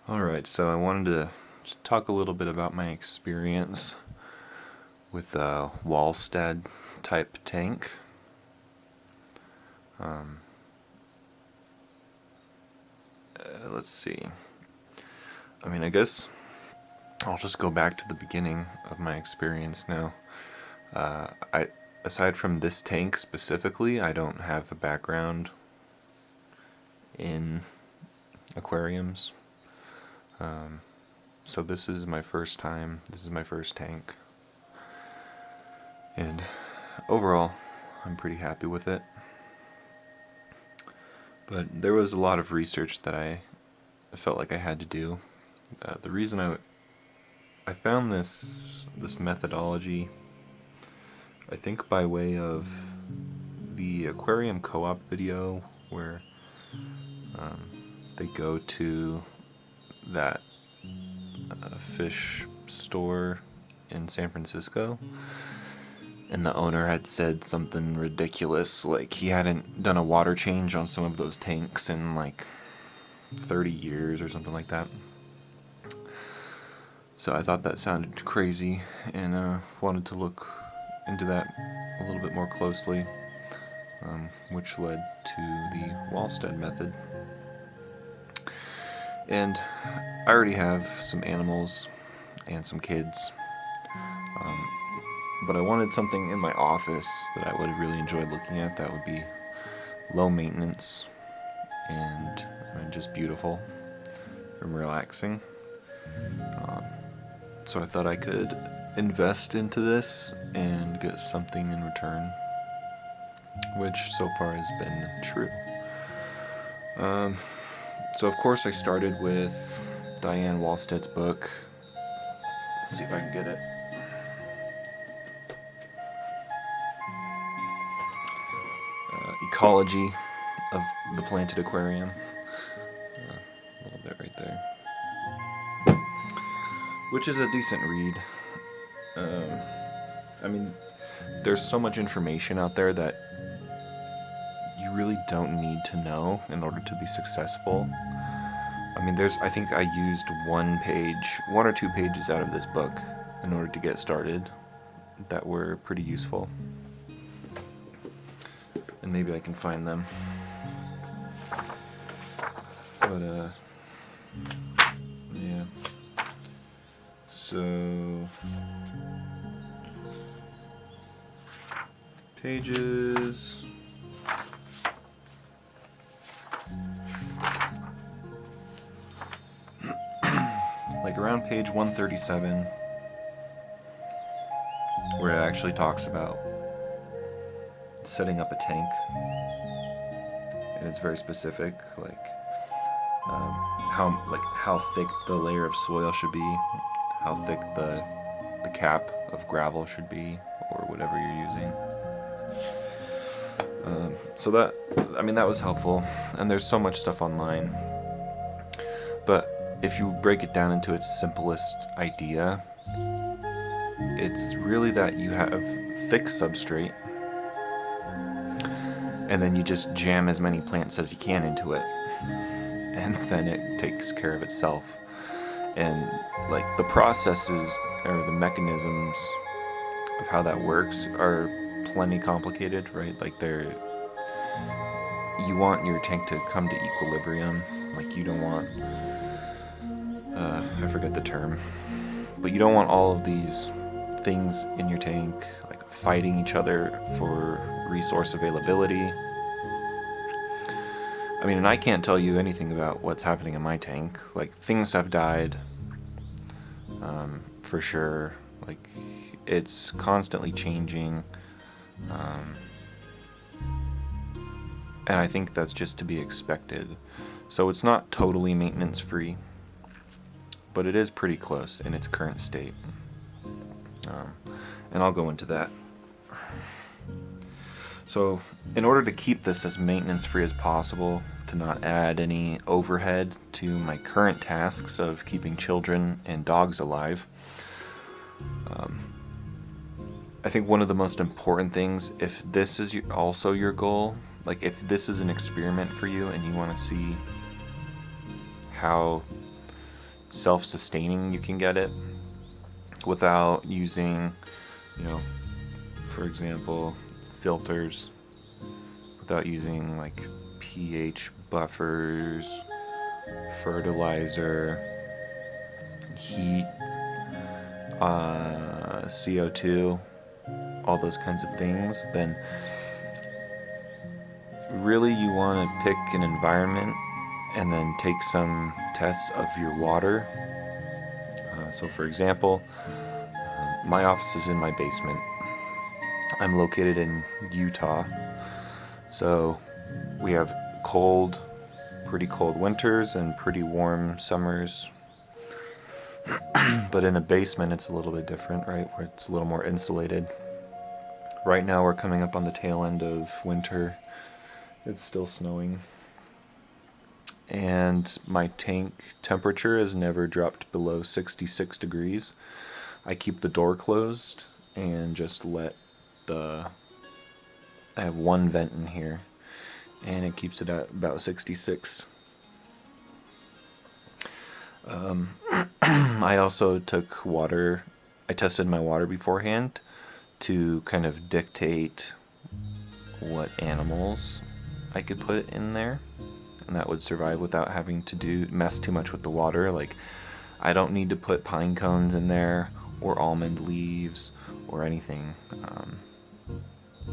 Alright, so I wanted to talk a little bit about my experience with a Walstad type tank. Let's see. I guess I'll just go back to the beginning of my experience now. Aside from this tank specifically, I don't have a background in aquariums. So this is my first time. This is my first tank. And overall, I'm pretty happy with it. But there was a lot of research that I felt like I had to do. The reason I found this methodology, I think by way of the aquarium co-op video where they go to that fish store in San Francisco, and the owner had said something ridiculous, like he hadn't done a water change on some of those tanks in like 30 years or something like that. So I thought that sounded crazy and wanted to look into that a little bit more closely, which led to the Walstad method. And I already have some animals and some kids, but I wanted something in my office that I would have really enjoyed looking at that would be low maintenance and just beautiful and relaxing. So I thought I could invest into this and get something in return, which so far has been true. So of course I started with Diane Walstad's book. Let's see if I can get it. Ecology of the Planted Aquarium. A little bit right there. Which is a decent read. There's so much information out there that you really don't need to know in order to be successful. I think I used one or two pages out of this book in order to get started that were pretty useful. And maybe I can find them. But, yeah. So, pages. Like around page 137, where it actually talks about setting up a tank, and it's very specific, like how thick the layer of soil should be, how thick the cap of gravel should be, or whatever you're using. So that was helpful, and there's so much stuff online. But if you break it down into its simplest idea, it's really that you have thick substrate, and then you just jam as many plants as you can into it, and then it takes care of itself. And like the processes or the mechanisms of how that works are plenty complicated, right? Like you want your tank to come to equilibrium. Like you don't want I forget the term, but you don't want all of these things in your tank like fighting each other for resource availability. And I can't tell you anything about what's happening in my tank. Like things have died, for sure. Like it's constantly changing, and I think that's just to be expected. So it's not totally maintenance free, but it is pretty close in its current state. And I'll go into that. So in order to keep this as maintenance free as possible, to not add any overhead to my current tasks of keeping children and dogs alive, I think one of the most important things, if this is also your goal, like if this is an experiment for you and you want to see how self-sustaining you can get it without using, you know, for example, filters, without using like pH buffers, fertilizer, heat, CO2, all those kinds of things, then really you want to pick an environment and then take some tests of your water. So for example, my office is in my basement. I'm located in Utah, so we have pretty cold winters and pretty warm summers. But in a basement it's a little bit different, right? Where it's a little more insulated. Right now we're coming up on the tail end of winter. It's still snowing. And my tank temperature has never dropped below 66 degrees. I keep the door closed and just I have one vent in here, and it keeps it at about 66. I also I tested my water beforehand to kind of dictate what animals I could put in there, and that would survive without having to mess too much with the water. Like, I don't need to put pine cones in there or almond leaves or anything.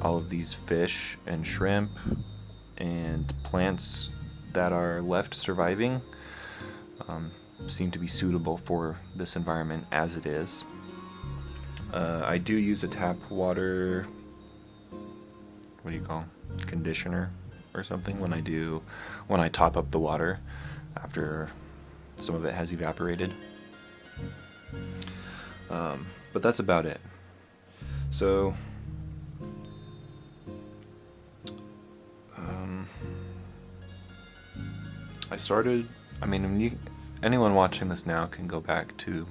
All of these fish and shrimp and plants that are left surviving seem to be suitable for this environment as it is. I do use a tap water, what do you call it? Conditioner or something when I top up the water after some of it has evaporated. But that's about it. So anyone watching this now can go back to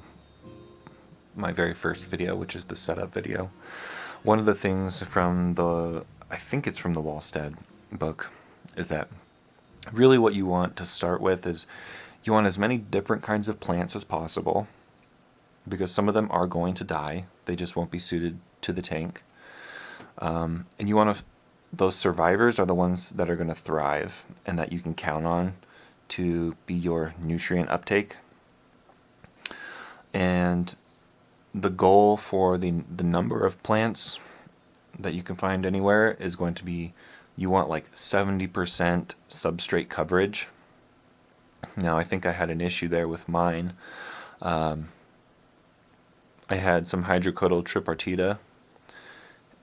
my very first video, which is the setup video. One of the things I think it's from the Walstad book, is that really what you want to start with is you want as many different kinds of plants as possible, because some of them are going to die. They just won't be suited to the tank. And those survivors are the ones that are going to thrive and that you can count on to be your nutrient uptake. And the goal for the number of plants that you can find anywhere is going to be, you want like 70% substrate coverage. Now, I think I had an issue there with mine. I had some hydrocodal tripartita,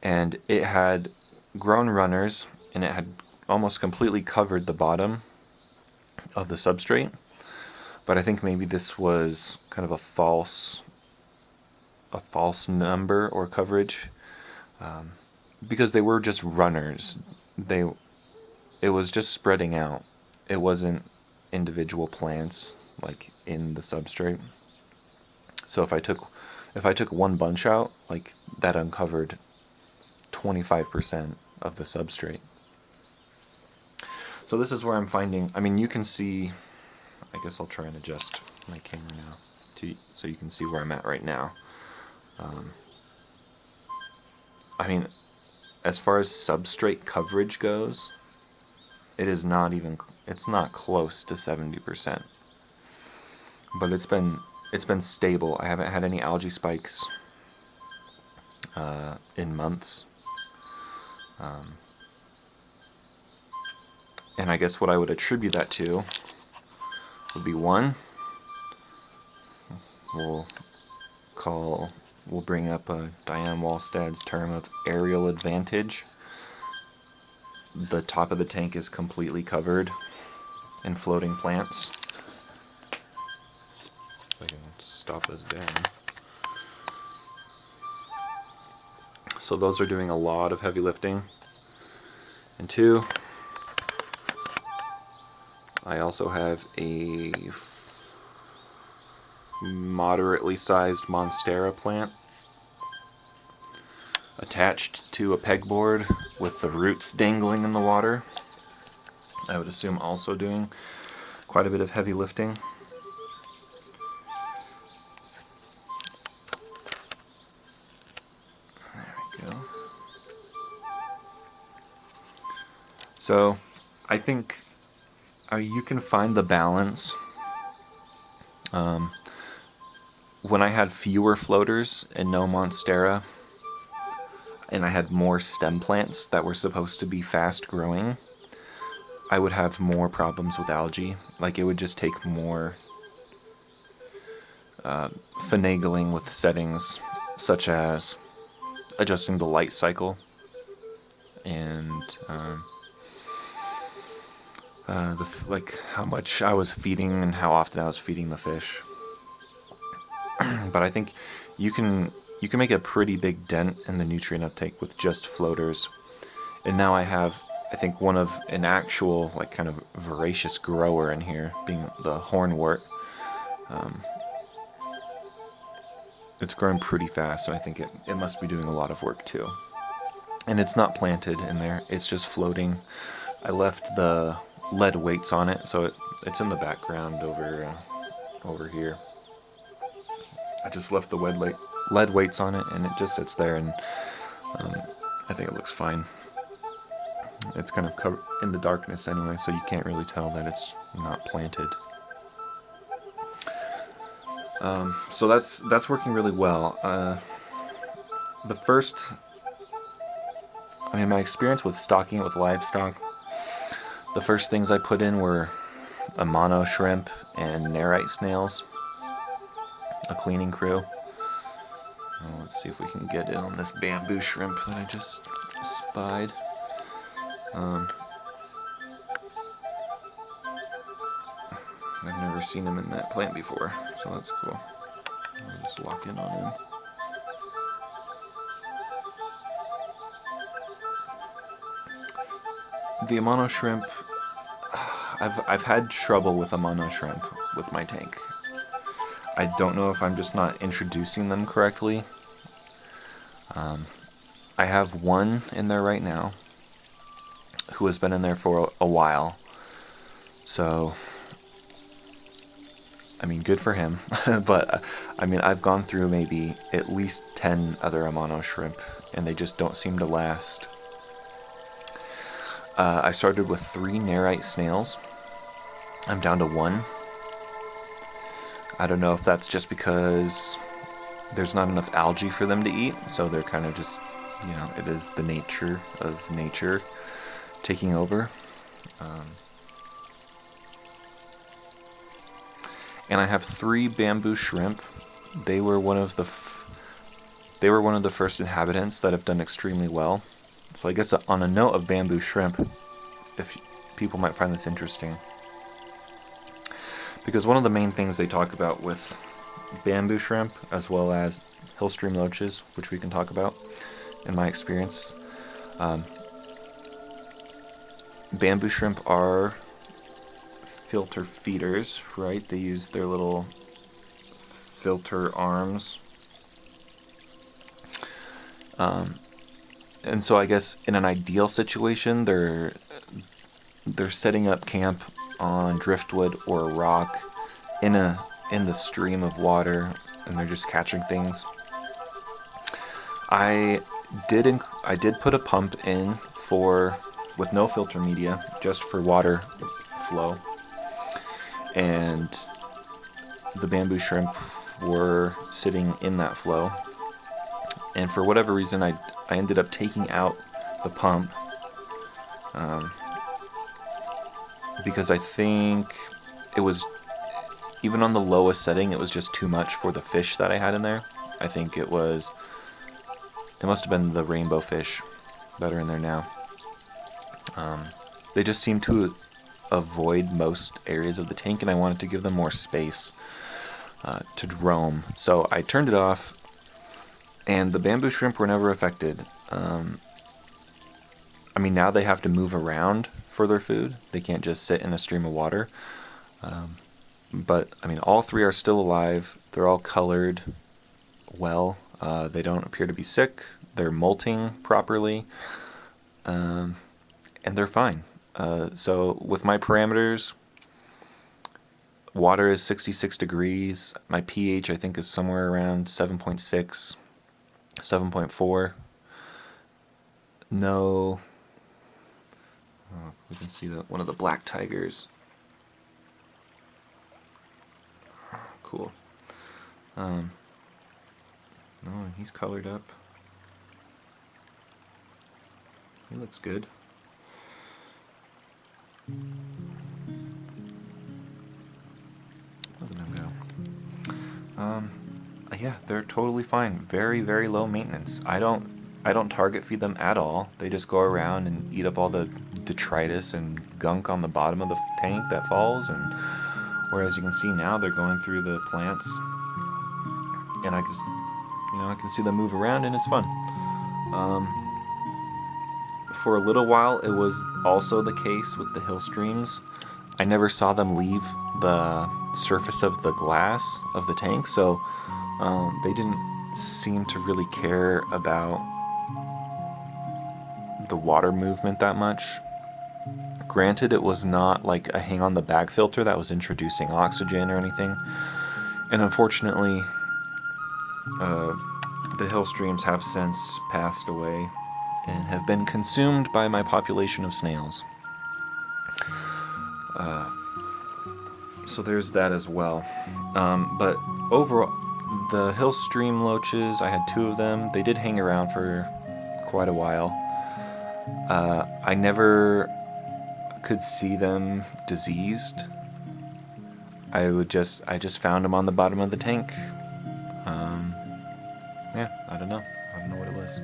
and it had grown runners, and it had almost completely covered the bottom of the substrate. But I think maybe this was kind of a false number or coverage, because they were just runners. It was just spreading out. It wasn't individual plants like in the substrate. So if I took one bunch out, like, that uncovered 25% of the substrate. So this is where I'm finding, you can see, I guess I'll try and adjust my camera now so you can see where I'm at right now. As far as substrate coverage goes, it's not close to 70%. But it's been stable. I haven't had any algae spikes in months. And I guess what I would attribute that to would be, one, we'll bring up Diane Walstad's term of aerial advantage. The top of the tank is completely covered in floating plants. If I can stop this down. So those are doing a lot of heavy lifting. And two, I also have a moderately sized Monstera plant attached to a pegboard with the roots dangling in the water. I would assume also doing quite a bit of heavy lifting. So I think you can find the balance. When I had fewer floaters and no monstera, and I had more stem plants that were supposed to be fast growing, I would have more problems with algae. Like, it would just take more finagling with settings, such as adjusting the light cycle and like how much I was feeding and how often I was feeding the fish. But I think you can make a pretty big dent in the nutrient uptake with just floaters. And now I have, I think, an actual like kind of voracious grower in here, being the hornwort. It's growing pretty fast, so I think it must be doing a lot of work too. And it's not planted in there, it's just floating. I left the lead weights on it, so it's in the background over here. I just left the lead weights on it, and it just sits there, and I think it looks fine. It's kind of covered in the darkness anyway, so you can't really tell that it's not planted. So that's working really well. My experience with stocking it with livestock, the first things I put in were a mono shrimp and nerite snails, a cleaning crew. Let's see if we can get in on this bamboo shrimp that I just spied. I've never seen him in that plant before, so that's cool. I'll just lock in on him. The Amano shrimp, I've had trouble with Amano shrimp with my tank. I don't know if I'm just not introducing them correctly. I have one in there right now who has been in there for a while. So, I mean, good for him. But, I've gone through maybe at least 10 other Amano shrimp, and they just don't seem to last. I started with 3 nerite snails. I'm down to 1. I don't know if that's just because there's not enough algae for them to eat, so they're kind of just, it is the nature of nature taking over. And I have 3 bamboo shrimp. They were one of the first inhabitants that have done extremely well. So I guess on a note of bamboo shrimp, if people might find this interesting, because one of the main things they talk about with bamboo shrimp, as well as hill stream loaches, which we can talk about in my experience, bamboo shrimp are filter feeders, right? They use their little filter arms. And so I guess in an ideal situation, they're setting up camp on driftwood or a rock in the stream of water, and they're just catching things. I did put a pump in with no filter media, just for water flow, and the bamboo shrimp were sitting in that flow. And for whatever reason, I ended up taking out the pump, because I think it was, even on the lowest setting, it was just too much for the fish that I had in there. I think it must have been the rainbow fish that are in there now. They just seem to avoid most areas of the tank, and I wanted to give them more space to roam. So I turned it off, and the bamboo shrimp were never affected. Now they have to move around for their food. They can't just sit in a stream of water. But all 3 are still alive. They're all colored well. They don't appear to be sick. They're molting properly. And they're fine. So with my parameters, water is 66 degrees. My pH, I think, is somewhere around 7.6, 7.4. No, We can see one of the black tigers. Cool. Oh, he's colored up. He looks good. Look at them go. Yeah, they're totally fine. Very, very low maintenance. I don't target feed them at all. They just go around and eat up all the detritus and gunk on the bottom of the tank that falls. And whereas you can see now they're going through the plants, and I can see them move around, and it's fun. For a little while, it was also the case with the hill streams. I never saw them leave the surface of the glass of the tank, so they didn't seem to really care about the water movement that much. Granted, it was not like a hang on the bag filter that was introducing oxygen or anything, and unfortunately the hill streams have since passed away and have been consumed by my population of snails. So there's that as well. But overall, the hill stream loaches, I had 2 of them. They did hang around for quite a while. I never could see them diseased. I just found them on the bottom of the tank. Yeah, I don't know what it was.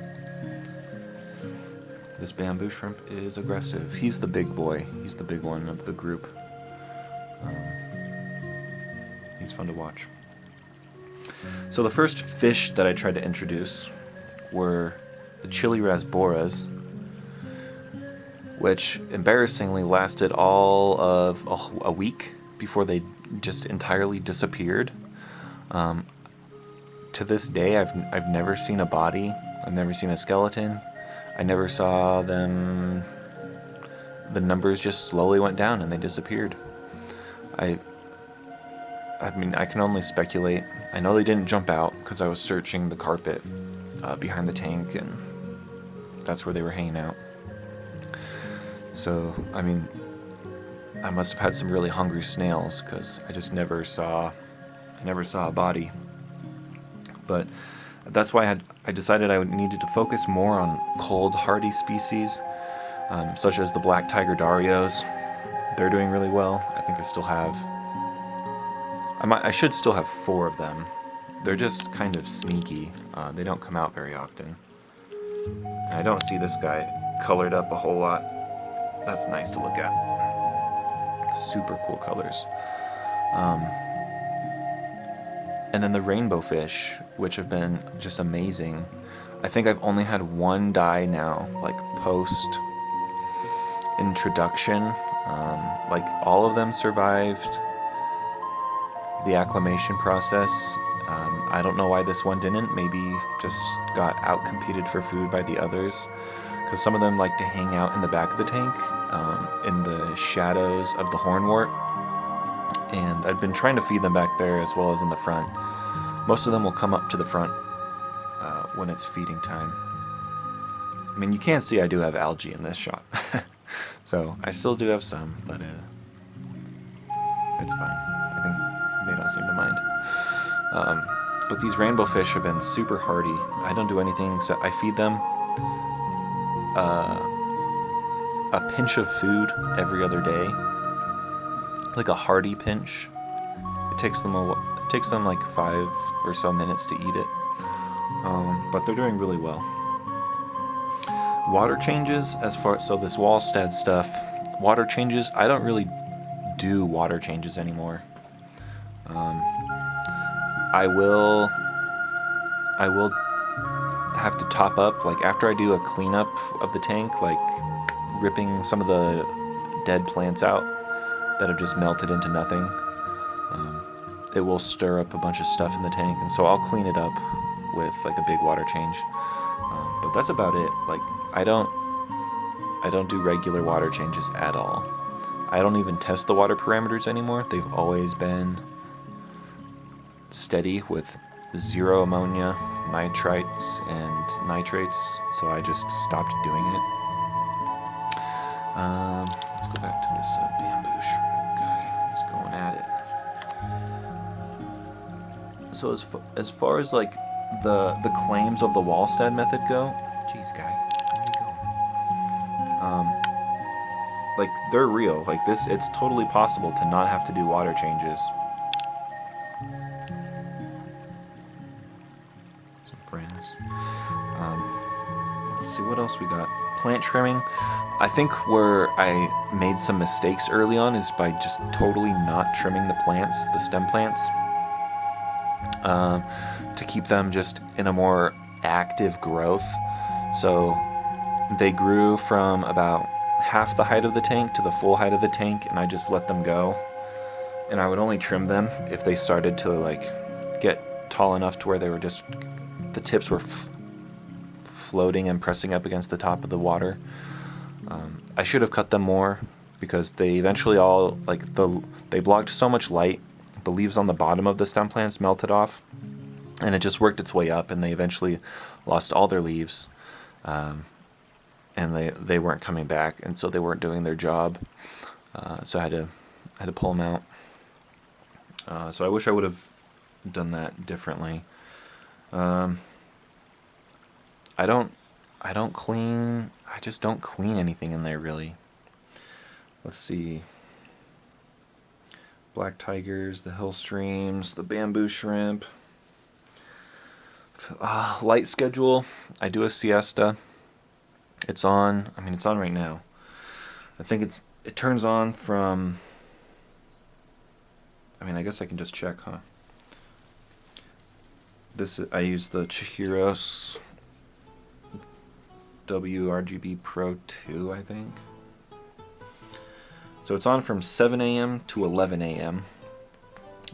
This bamboo shrimp is aggressive. He's the big boy. He's the big one of the group. He's fun to watch. So the first fish that I tried to introduce were the chili rasboras, which embarrassingly lasted all of a week before they just entirely disappeared. To this day, I've never seen a body. I've never seen a skeleton. I never saw them. The numbers just slowly went down and they disappeared. I mean, I can only speculate. I know they didn't jump out because I was searching the carpet behind the tank, and that's where they were hanging out. So, I mean, I must have had some really hungry snails because I just never saw a body. But that's why I decided I needed to focus more on cold hardy species, such as the black tiger darios. They're doing really well. I think I should still have 4 of them. They're just kind of sneaky. They don't come out very often. And I don't see this guy colored up a whole lot. That's nice to look at. Super cool colors. And then the rainbow fish, which have been just amazing. I think I've only had 1 die now, like post introduction. Like all of them survived the acclimation process. I don't know why this one didn't. Maybe just got out-competed for food by the others. Because some of them like to hang out in the back of the tank, in the shadows of the hornwort. And I've been trying to feed them back there as well as in the front. Most of them will come up to the front when it's feeding time. I mean, you can see I do have algae in this shot. So I still do have some, but it's fine. I think they don't seem to mind. But these rainbow fish have been super hardy. I don't do anything, so I feed them a pinch of food every other day, like a hearty pinch. It takes them like 5 or so minutes to eat it, but they're doing really well. Water changes, so this Walstad stuff, water changes, I don't really do water changes anymore. I will have to top up, like after I do a cleanup of the tank, like ripping some of the dead plants out that have just melted into nothing. It will stir up a bunch of stuff in the tank, and so I'll clean it up with like a big water change. But that's about it. Like I don't do regular water changes at all. I don't even test the water parameters anymore. They've always been steady with 0 ammonia, nitrites, and nitrates, so I just stopped doing it. Let's go back to this bamboo shrimp guy. He's going at it. So as far as like the claims of the Walstad method go, jeez, guy, where are you going? Like they're real. Like this, it's totally possible to not have to do water changes. Some friends. Let's see what else we got. Plant trimming. I think where I made some mistakes early on is by just totally not trimming the plants, the stem plants, to keep them just in a more active growth. So they grew from about half the height of the tank to the full height of the tank, and I just let them go. And I would only trim them if they started to like get tall enough to where they were just, the tips were floating and pressing up against the top of the water. I should have cut them more because they eventually all, like, they blocked so much light, the leaves on the bottom of the stem plants melted off, and it just worked its way up, and they eventually lost all their leaves, and they weren't coming back, and so they weren't doing their job. So I had to pull them out. So I wish I would have done that differently. I just don't clean anything in there really. Let's see. Black tigers, the hill streams, the bamboo shrimp. Light schedule. I do a siesta. It's on. I mean, it's on right now. I think it turns on from. I mean, I guess I can just check, huh? I use the Chihiros WRGB Pro 2, I think. So it's on from 7 a.m. to 11 a.m.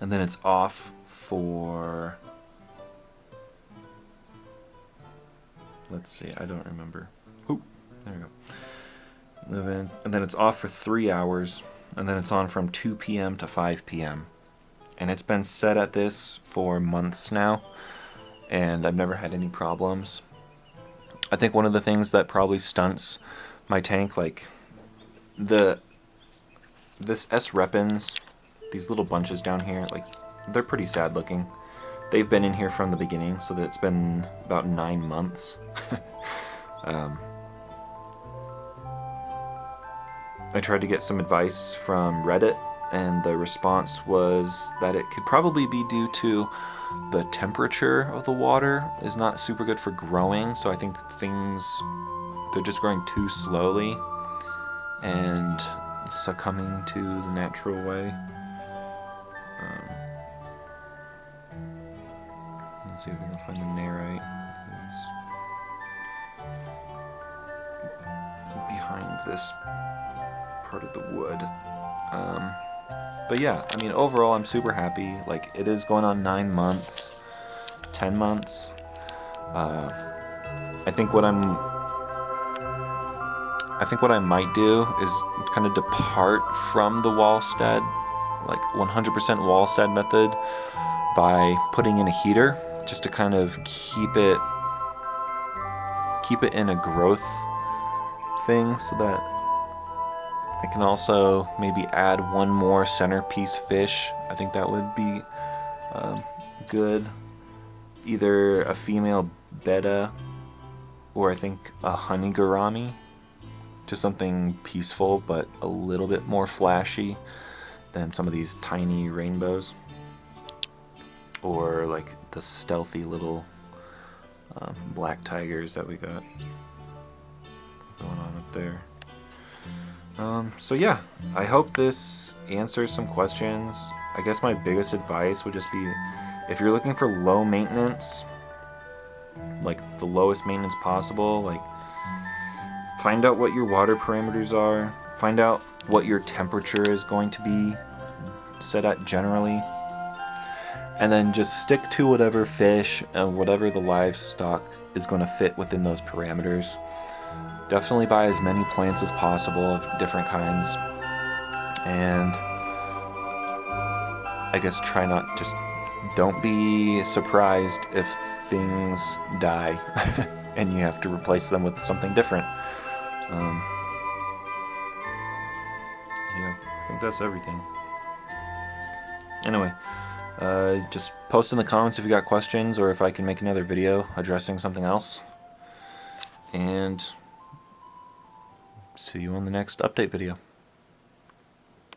and then it's off for, let's see, I don't remember. Oh, there we go. 11, and then it's off for 3 hours, and then it's on from 2 p.m. to 5 p.m. And it's been set at this for months now, and I've never had any problems. I think one of the things that probably stunts my tank, like this S. repens, these little bunches down here, like they're pretty sad looking. They've been in here from the beginning, so that it's been about 9 months. I tried to get some advice from Reddit, and the response was that it could probably be due to the temperature of the water is not super good for growing, so I think they're just growing too slowly and succumbing to the natural way. Let's see if we can find the narite. It's behind this part of the wood. But yeah, I mean, overall, I'm super happy. Like, it is going on 9 months, 10 months. I think what I might do is kind of depart from the Walstad, like 100% Walstad method, by putting in a heater, just to kind of keep it in a growth thing, so that I can also maybe add one more centerpiece fish. I think that would be good. Either a female betta, or I think a honey gourami. Just something peaceful, but a little bit more flashy than some of these tiny rainbows. Or like the stealthy little black tigers that we got going on up there. So yeah, I hope this answers some questions. I guess my biggest advice would just be, if you're looking for low maintenance, like the lowest maintenance possible, like find out what your water parameters are, find out what your temperature is going to be set at generally, and then just stick to whatever fish and whatever the livestock is going to fit within those parameters. Definitely buy as many plants as possible of different kinds, and I guess don't be surprised if things die and you have to replace them with something different. think that's everything. Anyway, just post in the comments if you got questions or if I can make another video addressing something else. And see you on the next update video.